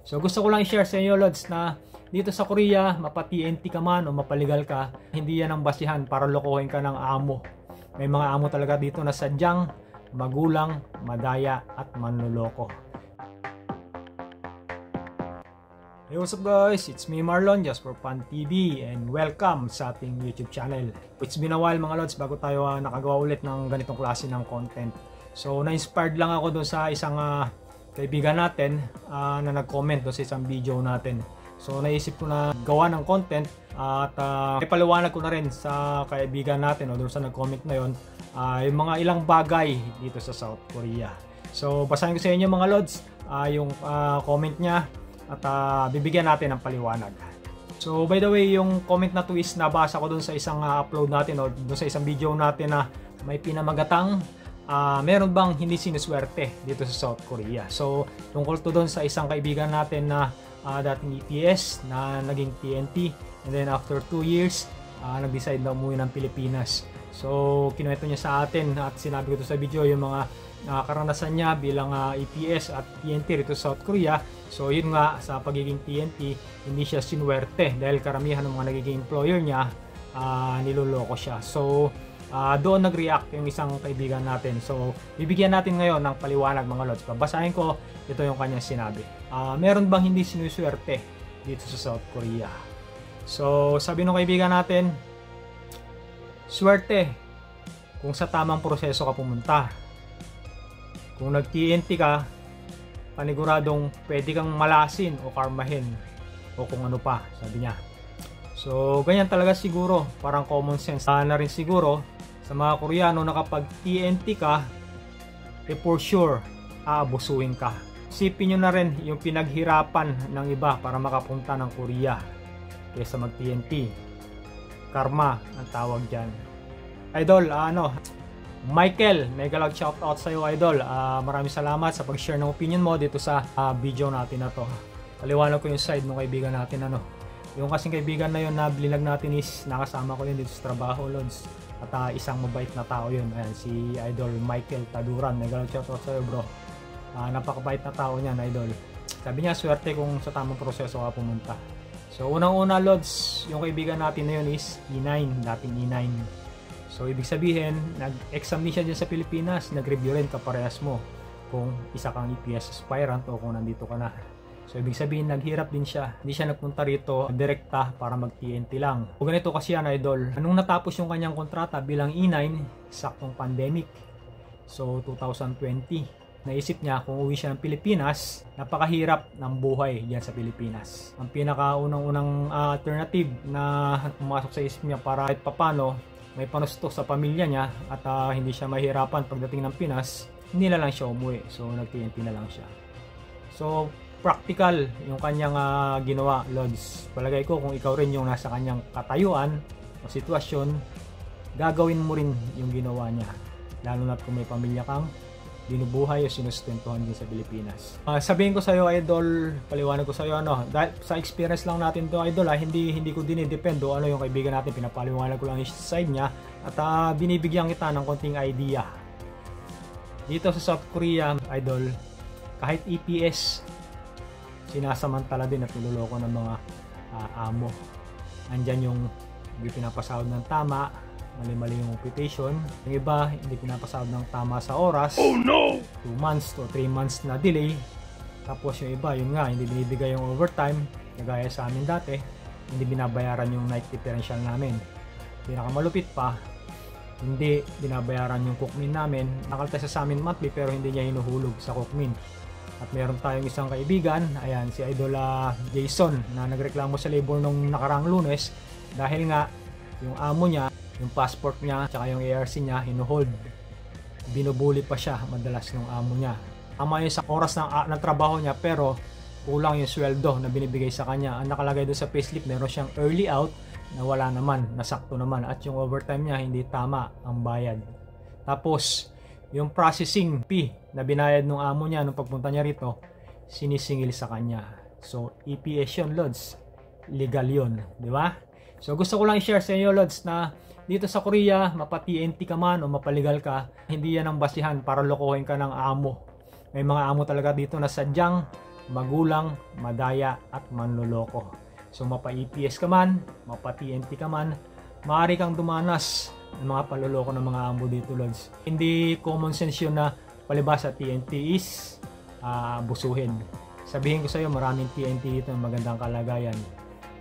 So gusto ko lang i-share sa inyo, Lods, na dito sa Korea, mapa-TNT ka man o mapaligal ka, hindi yan ang basihan para lokohin ka ng amo. May mga amo talaga dito na sadyang magulang, madaya at manloloko. Hey, what's up guys? It's me Marlon, just for Fun TV, and welcome sa ating YouTube channel. It's been a while mga Lods bago tayo nakagawa ulit ng ganitong klase ng content. So na-inspired lang ako doon sa isang kaibigan natin na nag-comment doon sa isang video natin. So naisip ko na gawa ng content at ipaliwanag ko na rin sa kaibigan natin o doon sa nag-comment na yon yung mga ilang bagay dito sa South Korea. So basahin ko sa inyo mga Lods yung comment niya at bibigyan natin ng paliwanag. So by the way, yung comment na to is nabasa ko doon sa isang upload natin o doon sa isang video natin na may pinamagatang meron bang hindi sinuswerte dito sa South Korea. So tungkol to doon sa isang kaibigan natin na dating EPS na naging TNT, and then after 2 years nag-decide na umuwi ng Pilipinas. So kinuwento niya sa atin at sinabi ko to sa video yung mga karanasan niya bilang EPS at TNT dito sa South Korea. So yun nga, sa pagiging TNT hindi siya sinwerte dahil karamihan ng mga nagiging employer niya niloloko siya. So doon nag-react yung isang kaibigan natin. So bibigyan natin ngayon ng paliwanag mga Lods. Babasahin ko, ito yung kanyang sinabi. Meron bang hindi sinuswerte dito sa South Korea? So sabi ng kaibigan natin, swerte kung sa tamang proseso ka pumunta. Kung nag-TNT ka, paniguradong pwede kang malasin o karmahin o kung ano pa, sabi niya. So ganyan talaga siguro, parang common sense na rin siguro sa mga Koreano na kapag TNT ka, for sure aabusuin ka. Isipin nyo na rin yung pinaghirapan ng iba para makapunta ng Korea kaysa mag TNT. Karma ang tawag dyan. Idol, Michael, mega love shoutout sa iyo idol. Maraming salamat sa pag-share ng opinion mo dito sa video natin na to. Paliwanag ko yung side ng kaibigan natin yung kasing kaibigan na yun na bilinag natin is nakasama ko yun dito sa trabaho, Lods. At isang mabait na tao yun. Ayan, si idol Michael Taduran. Mega love shoutout sa iyo bro. Napakabait na tao niyan idol. Sabi niya swerte kung sa tamang proseso ka pumunta. So unang-una Lods, yung kaibigan natin na yun is E9, dating E9. So ibig sabihin, nag-exam din siya dyan sa Pilipinas, nag-review rin kaparehas mo kung isa kang EPS aspirant o kung nandito ka na. So ibig sabihin, naghirap din siya. Hindi siya nagpunta rito direkta para mag-TNT lang. O ganito kasi yan idol, nung natapos yung kanyang kontrata bilang E9, saktong pandemic. So 2020, naisip niya kung uwi siya ng Pilipinas, napakahirap ng buhay diyan sa Pilipinas. Ang pinakaunang-unang alternative na pumasok sa isip niya para kahit papano may panusto sa pamilya niya at hindi siya mahirapan pagdating ng Pinas, hindi na lang siya umuwi. So nag-TNT na lang siya. So practical yung kanyang ginawa, Lods. Palagay ko kung ikaw rin yung nasa kanyang katayuan o sitwasyon, gagawin mo rin yung ginawa niya. Lalo na kung may pamilya kang binubuhay o sinustentuhan din sa Pilipinas. Sabihin ko sa iyo idol, paliwanag ko sa iyo dahil sa experience lang natin to idol, hindi ko dinidependo ano yung kaibigan natin, pinapaliwanag ko lang yung side niya at binibigyan kita ng konting idea. Dito sa South Korea idol, kahit EPS sinasamantala din at niloloko ng mga amo. Andyan yung hindi pinapasahod ng tama, mali-mali yung occupation. Yung iba, hindi pinapasahod ng tama sa oras. Oh no! 2 months to 3 months na delay. Tapos yung iba, yun nga, hindi binibigay yung overtime. Nagaya sa amin dati, hindi binabayaran yung night differential namin. Pinakamalupit pa, hindi binabayaran yung cookmin namin. Nakaltesa sa amin monthly pero hindi niya hinuhulog sa cookmin. At meron tayong isang kaibigan, ayan, si Idol Jason, na nagreklamo sa labor nung nakaraang Lunes dahil nga yung amo niya, yung passport niya, tsaka yung ARC niya, hinuhold. Binubuli pa siya madalas ng amo niya. Tama yun sa oras ng trabaho niya, pero kulang yung sweldo na binibigay sa kanya. Ang nakalagay doon sa payslip, meron siyang early out na wala naman, nasakto naman. At yung overtime niya, hindi tama ang bayad. Tapos, yung processing fee na binayad ng amo niya nung pagpunta niya rito, sinisingil sa kanya. So, EPS yun, Lods. Legal yun, di ba? So, gusto ko lang i-share sa inyo, Lods, na dito sa Korea, mapa-TNT ka man o mapaligal ka, hindi yan ang basihan para lokohin ka ng amo. May mga amo talaga dito na sadyang magulang, madaya at manloloko. So mapa-EPS ka man, mapa-TNT ka man, maaari kang dumanas ng mga panloloko ng mga amo dito, Lods. Hindi common sense yun na palibas sa TNT is busuhin. Sabihin ko sa iyo, maraming TNT dito ng magandang kalagayan.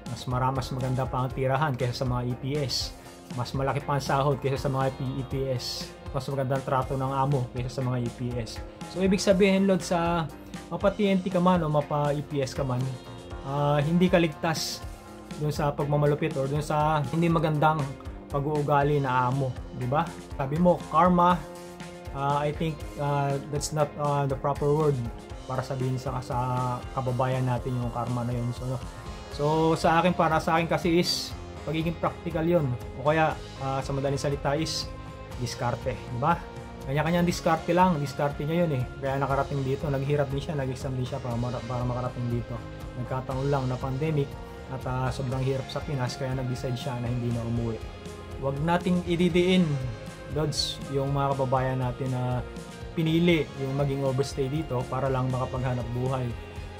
Mas maganda pa ang tirahan kaysa sa mga EPS. Mas malaki pa ang sahod kaysa sa mga EPS. Mas magandang trato ng amo kaysa sa mga EPS. So ibig sabihin, Lord, sa mapa-TNT ka man o mapa-EPS ka man, hindi ka ligtas dun sa pagmamalupit or dun sa hindi magandang pag-uugali na amo, di ba? Sabi mo, karma, I think that's not the proper word para sabihin sa kababayan natin yung karma na yun. So para sa akin kasi is pagiging practical yun, o kaya sa madaling salita is diskarte, di ba? Kanya-kanyang diskarte niya yun eh. Kaya nakarating dito, naghirap din siya, nag-exam din siya para makarating dito. Nagkataon lang na pandemic at sobrang hirap sa Pinas, kaya nag-decide siya na hindi na umuwi. Huwag nating ididiin, Lods, yung mga kababayan natin na pinili yung maging overstay dito para lang makapaghanap buhay.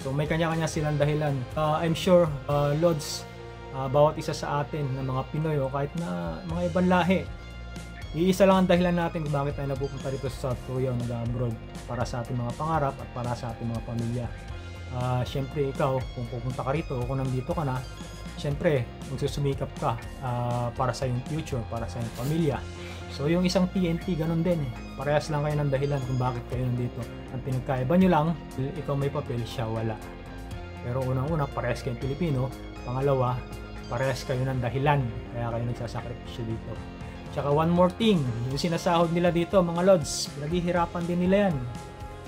So may kanya-kanya silang dahilan. I'm sure, Lods, bawat isa sa atin na mga Pinoy o kahit na mga ibang lahi, iisa lang ang dahilan natin kung bakit tayo napupunta dito sa South Korea o nag-abroad, para sa ating mga pangarap at para sa ating mga pamilya. Siyempre ikaw, kung pupunta ka rito o kung nandito ka na, siyempre magsusumikap ka para sa iyong future, para sa iyong pamilya. So yung isang TNT, ganun din eh. Parehas lang kayo ng dahilan kung bakit kayo nandito. Ang pinagkaiba nyo lang, ikaw may papel, siya wala. Pero unang-una, parehas kayong Pilipino. Pangalawa, parehas kayo ng dahilan kaya kayo nagsasakripisyo dito. Tsaka one more thing, yung sinasahod nila dito mga Lods, pinaghihirapan din nila yan.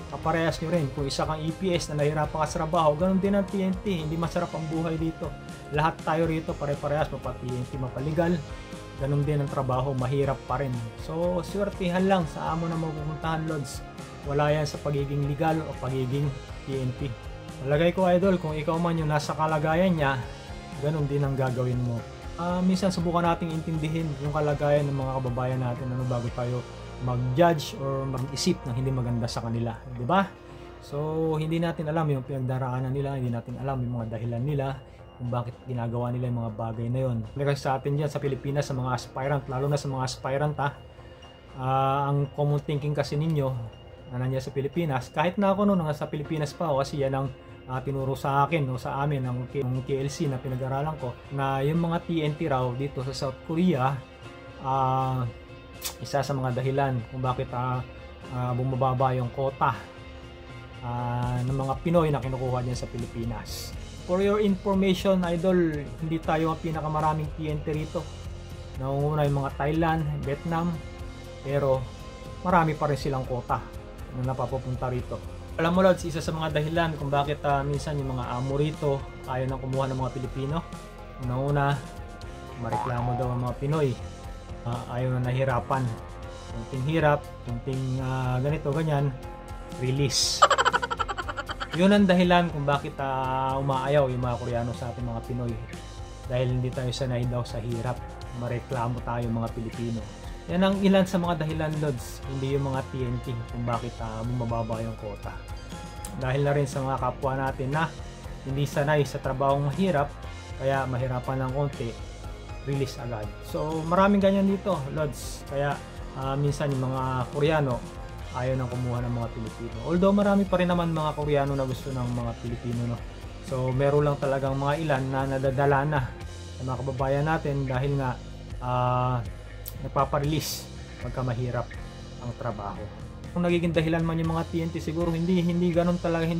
Kaparehas nyo rin, kung isa kang EPS na nahihirapan ka sa trabaho, ganun din ang TNT, hindi masarap ang buhay dito. Lahat tayo rito pare-parehas, mapa-TNT, mapaligal, ganun din ang trabaho, mahirap pa rin. So swertihan lang sa amo na mapupuntahan, Lods. Wala yan sa pagiging legal o pagiging TNT. Malagay ko, idol, kung ikaw man yung nasa kalagayan niya, ganun din ang gagawin mo. Minsan subukan nating intindihin yung kalagayan ng mga kababayan natin bago tayo mag-judge or mag-isip ng hindi maganda sa kanila, di ba? So hindi natin alam yung pinagdaraanan nila, hindi natin alam yung mga dahilan nila kung bakit ginagawa nila yung mga bagay na yun. Kasi sa atin dyan sa Pilipinas, sa mga aspirant, lalo na sa mga aspirant ang common thinking kasi ninyo na nandiyan sa Pilipinas, kahit na ako noon nga sa Pilipinas pa ako, kasi yan ang tinuro sa akin o sa amin ng KLC na pinag-aralan ko, na yung mga TNT raw dito sa South Korea, isa sa mga dahilan kung bakit bumababa yung quota ng mga Pinoy na kinukuha dyan sa Pilipinas. For your information, idol, hindi tayo ang pinakamaraming TNT rito. Naunguna yung mga Thailand, Vietnam, pero marami pa rin silang quota na napapupunta rito. Alam mo, Lods, isa sa mga dahilan kung bakit minsan yung mga amo rito ayaw nang kumuha ng mga Pilipino. Una, mareklamo daw ang mga Pinoy. Ayaw na nahirapan. Kunting hirap, kunting ganito, ganyan, release. Yun ang dahilan kung bakit umaayaw yung mga Koreano sa ating mga Pinoy. Dahil hindi tayo sanay daw sa hirap. Mareklamo tayo mga Pilipino. Yan ang ilan sa mga dahilan, Lods, hindi yung mga TNT kung bakit bumababa yung quota. Dahil na rin sa mga kapwa natin na hindi sanay sa trabahong mahirap, kaya mahirapan ng konti, release agad. So maraming ganyan dito, Lods. Kaya minsan yung mga Koreano ayaw nang kumuha ng mga Pilipino. Although marami pa rin naman mga Koreano na gusto ng mga Pilipino, no? So meron lang talagang mga ilan na nadadala na sa mga kababayan natin dahil nga nagpaparelease pagka mahirap ang trabaho. Kung nagiging dahilan man yung mga TNT, siguro hindi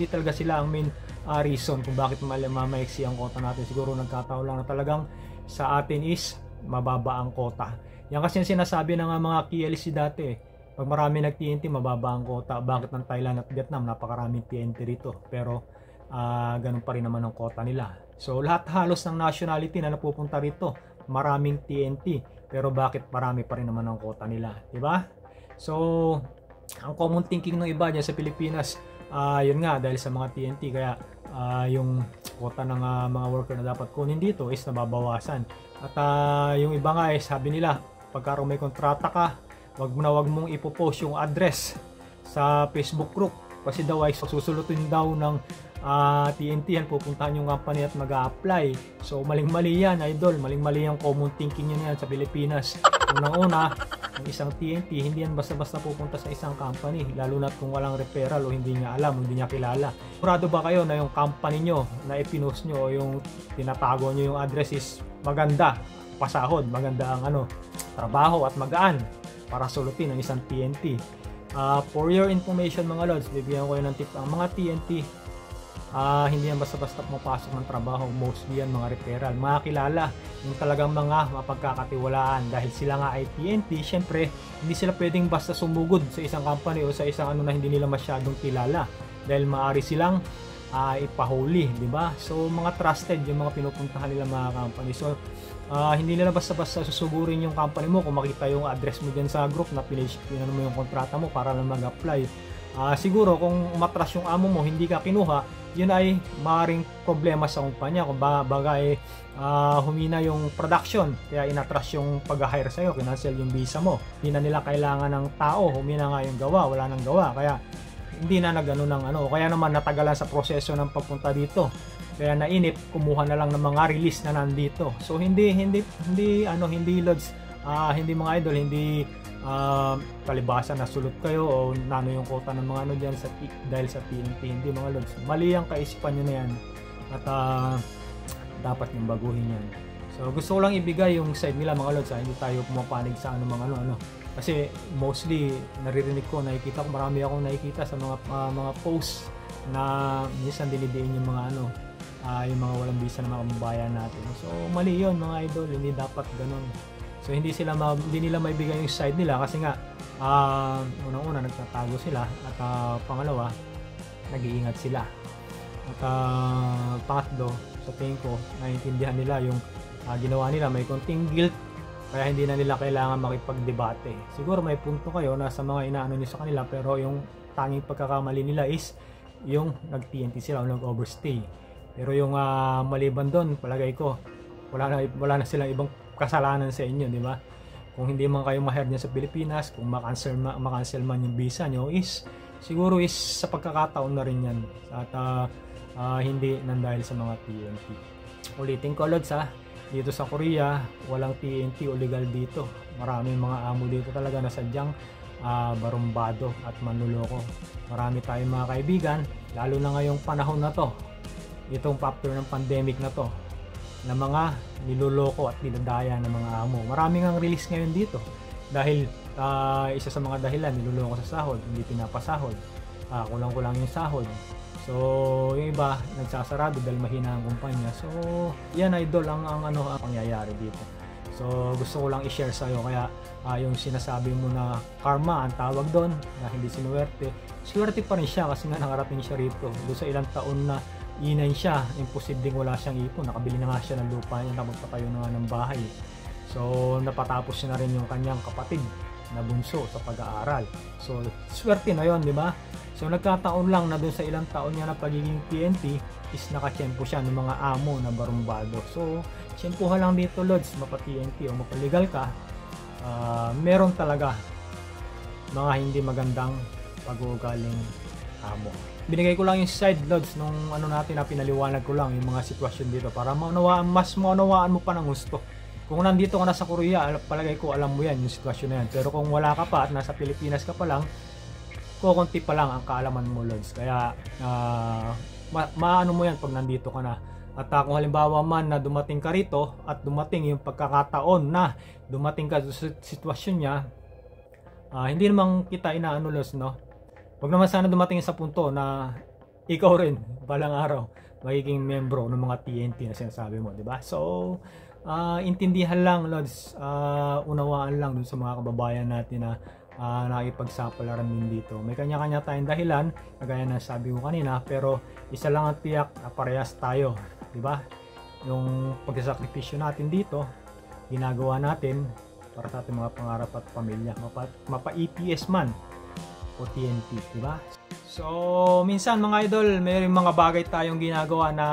talaga sila ang main reason kung bakit mamaiksi ang quota natin. Siguro nagkataon lang na talagang sa atin is mababa ang quota. Yan kasi yung sinasabi ng mga KLC dati. Pag marami nag-TNT, mababa ang quota. Bakit ng Thailand at Vietnam napakaraming TNT rito, pero ganun pa rin naman ang quota nila. So lahat halos ng nationality na napupunta rito, maraming TNT, pero bakit marami pa rin naman ang quota nila, di ba? So ang common thinking ng iba dyan sa Pilipinas, yun nga, dahil sa mga TNT, kaya yung quota ng mga worker na dapat kunin dito is nababawasan. At yung iba nga sabi nila, pagka may kontrata ka, wag mong ipopost yung address sa Facebook group, kasi daw ay susulutin daw ng TNT yan, pupuntahan yung company at mag-a-apply. So maling-mali yan, idol. Maling-mali yung common thinking yun yan sa Pilipinas. Unang-una, ang isang TNT, hindi yan basta-basta pupunta sa isang company, lalo na kung walang referral o hindi niya alam, hindi niya kilala. Sigurado ba kayo na yung company nyo na ipinost nyo o yung tinatago nyo yung address is maganda, pasahod, maganda ang trabaho at magaan para sulutin ang isang TNT. For your information mga lods, bibigyan ko kayo ng tip. Ang mga TNT, hindi yan basta-basta pumapasok ng trabaho. Mostly yan mga referral, mga kilala, yung talagang mga mapagkakatiwalaan. Dahil sila nga ay TNT, syempre hindi sila pwedeng basta sumugod sa isang company o sa isang na hindi nila masyadong kilala, dahil maaari silang ipahuli, di ba? So mga trusted yung mga pinupuntahan nila mga company. So hindi nila basta-basta susugurin yung company mo kung makita yung address mo dyan sa group na pinano mo yung kontrata mo para lang mag-apply. Siguro kung umatras yung amo mo, hindi ka kinuha, yun ay maaaring problema sa kumpanya. Kung bagay humina yung production, kaya inatras yung pag-hire sa'yo, kinancel yung visa mo, hindi na nila kailangan ng tao, humina nga yung gawa, wala nang gawa, kaya hindi na nagano ng kaya naman natagalan sa proseso ng pagpunta dito. Kaya nainip, kumuha na lang ng mga release na nandito. So hindi lods, hindi mga idol, hindi palibasan na sulot kayo o nano yung quota ng mga dyan dahil sa TNT. Hindi mga lods, mali ang kaisipan nyo na yan at dapat yung baguhin yan. So gusto ko lang ibigay yung side nila mga lods, hindi tayo pumapanig sa mga kasi mostly naririnig ko, nakikita ko, marami akong nakikita sa mga posts na minsan dinidiin yung mga yung mga walang visa na mga kababayan natin. So mali yun mga idol, hindi dapat ganun. So hindi nila maibigay yung side nila kasi nga unang-una nagtatago sila at pangalawa nag-iingat sila. At pangatlo, sa tingin ko naiintindihan nila yung ginawa nila, may konting guilt, kaya hindi na nila kailangan makipagdebate. Siguro may punto kayo na sa mga inaano niyo sa kanila, pero yung tanging pagkakamali nila is yung nag-TNT sila o nag-overstay. Pero yung maliban doon, palagay ko wala na silang ibang kasalanan sa inyo, di ba? Kung hindi man kayo ma-hire niya sa Pilipinas, kung makancel man yung visa nyo, is siguro is sa pagkakataon na rin yan at hindi nang dahil sa mga TNT. Ulitin ko lods, dito sa Korea walang TNT o legal dito. Maraming mga amo dito talaga na sadyang barumbado at manluloko. Marami tayong mga kaibigan, lalo na ngayong panahon na to, itong factor ng pandemic na to, na mga niloloko at dinadaya ng mga amo. Maraming ang release ngayon dito dahil isa sa mga dahilan, niloloko sa sahod, hindi pinapasahod, kulang-kulang yung sahod. So yung iba nagsasarado dahil mahina ang kumpanya. So yan idol ang pangyayari dito. So gusto ko lang i-share sa iyo, kaya yung sinasabi mo na karma ang tawag doon, na hindi swerte pa rin siya kasi nga nakarating siya rito. Doon sa ilang taon na inay siya, imposibleng wala siyang ipon, nakabili na nga siya ng lupa niya, nakapagpatayo na nga ng bahay. So napatapos siya na rin yung kanyang kapatid na bunso sa pag-aaral. So swerte na yon, di ba? So nagkataon lang na doon sa ilang taon niya na pagiging TNT is nakatiyempo siya ng mga amo na barumbado. So tiyempohan lang dito lods, mapa-TNT o mapalegal ka, meron talaga mga hindi magandang pag-uugaling amo. Binigay ko lang yung side lods nung natin na pinaliwanag ko lang yung mga sitwasyon dito para mas maunawaan mo pa ng gusto. Kung nandito ka na sa Korea, palagay ko alam mo yan yung sitwasyon na yan. Pero kung wala ka pa at nasa Pilipinas ka pa lang, kukunti pa lang ang kaalaman mo lods. Kaya maano mo yan pag nandito ka na. At kung halimbawa man na dumating ka rito at dumating yung pagkakataon na dumating ka sa sitwasyon niya, hindi naman kita inaano lods, no? Huwag naman sana dumating sa punto na ikaw rin balang araw magiging membro ng mga TNT na sinasabi mo, di ba? So intindihan lang lods, unawaan lang dun sa mga kababayan natin na nakipagsapalaran din dito. May kanya-kanya tayong dahilan, kagaya na sabi ko kanina, pero isa lang ang tiyak, parehas tayo, di ba? Yung pagsasakripisyo natin dito, ginagawa natin para sa ating mga pangarap at pamilya, mapa-EPS man o TNT, di ba? So minsan mga idol, may mga bagay tayong ginagawa na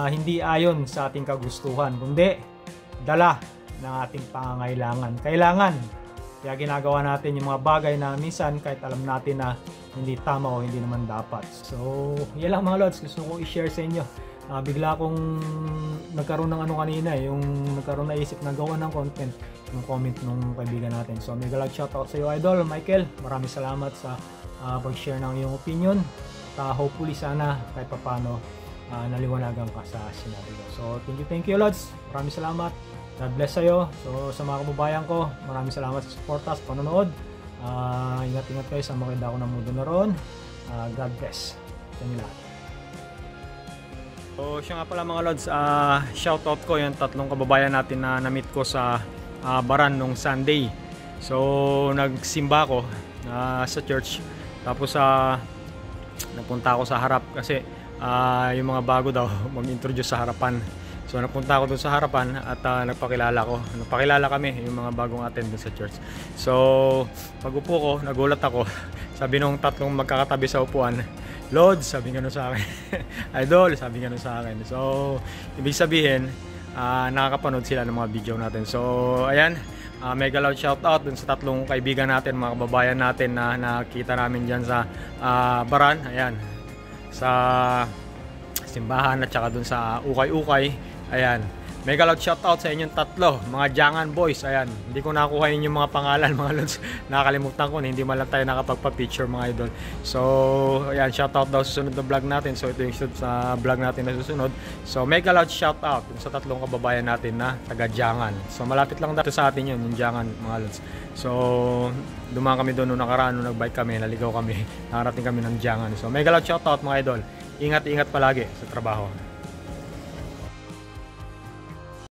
hindi ayon sa ating kagustuhan, kundi dala ng ating pangangailangan. Kailangan Kaya ginagawa natin yung mga bagay na minsan kahit alam natin na hindi tama o hindi naman dapat. So, yan lang mga lods, gusto ko i-share sa inyo. Bigla akong nagkaroon ng ano kanina, yung nagkaroon na isip na gawa ng content, yung comment nung kaibigan natin. So, mega love shoutout sa iyo, Idol Michael. Maraming salamat sa pag-share ng iyong opinion. Hopefully sana kahit papano naliwanagan ka sa sinabi ko. So, thank you Lods. Maraming salamat. God bless sa iyo. So, sa mga kababayan ko, maraming salamat sa suporta, sa panonood. Ingat-ingat kayo sa makita ko ng mundo na roon. God bless sa inyo lahat. So, siya nga pala mga Lods, shoutout ko yung tatlong kababayan natin na na-meet ko sa Baran nung Sunday. So, nagsimba ako sa church. Tapos napunta ako sa harap kasi yung mga bago daw mag-introduce sa harapan. So napunta ako dun sa harapan at nagpakilala ko. Nagpakilala kami yung mga bagong attend dun sa church. So pag upo ko, nagulat ako. Sabi nung tatlong magkakatabi sa upuan, Lord, sabi nga sa akin. Idol, sabi nga sa akin. So ibig sabihin, nakakapanood sila ng mga video natin. So ayan, mega loud shout out dun sa tatlong kaibigan natin, mga kababayan natin na nakita namin dyan sa Baran. Ayan, sa simbahan at saka dun sa ukay-ukay. Ayan, mega loud shout out sa inyong tatlo, mga Jangan boys. Ayan, hindi ko nakuha yung mga pangalan mga lods. Nakakalimutan ko na hindi man lang tayo nakapagpa-picture mga idol. So ayan, shout out daw sa susunod na vlog natin. So ito yung sa vlog natin na susunod. So mega loud shout out sa tatlong kababayan natin na taga Jangan. So malapit lang dito sa atin yun, yung Jangan mga lods. So dumaan kami doon nung nakaraan, nung nagbike kami, naligaw kami, nakarating kami ng Jangan. So mega loud shout out mga idol. Ingat-ingat palagi sa trabaho.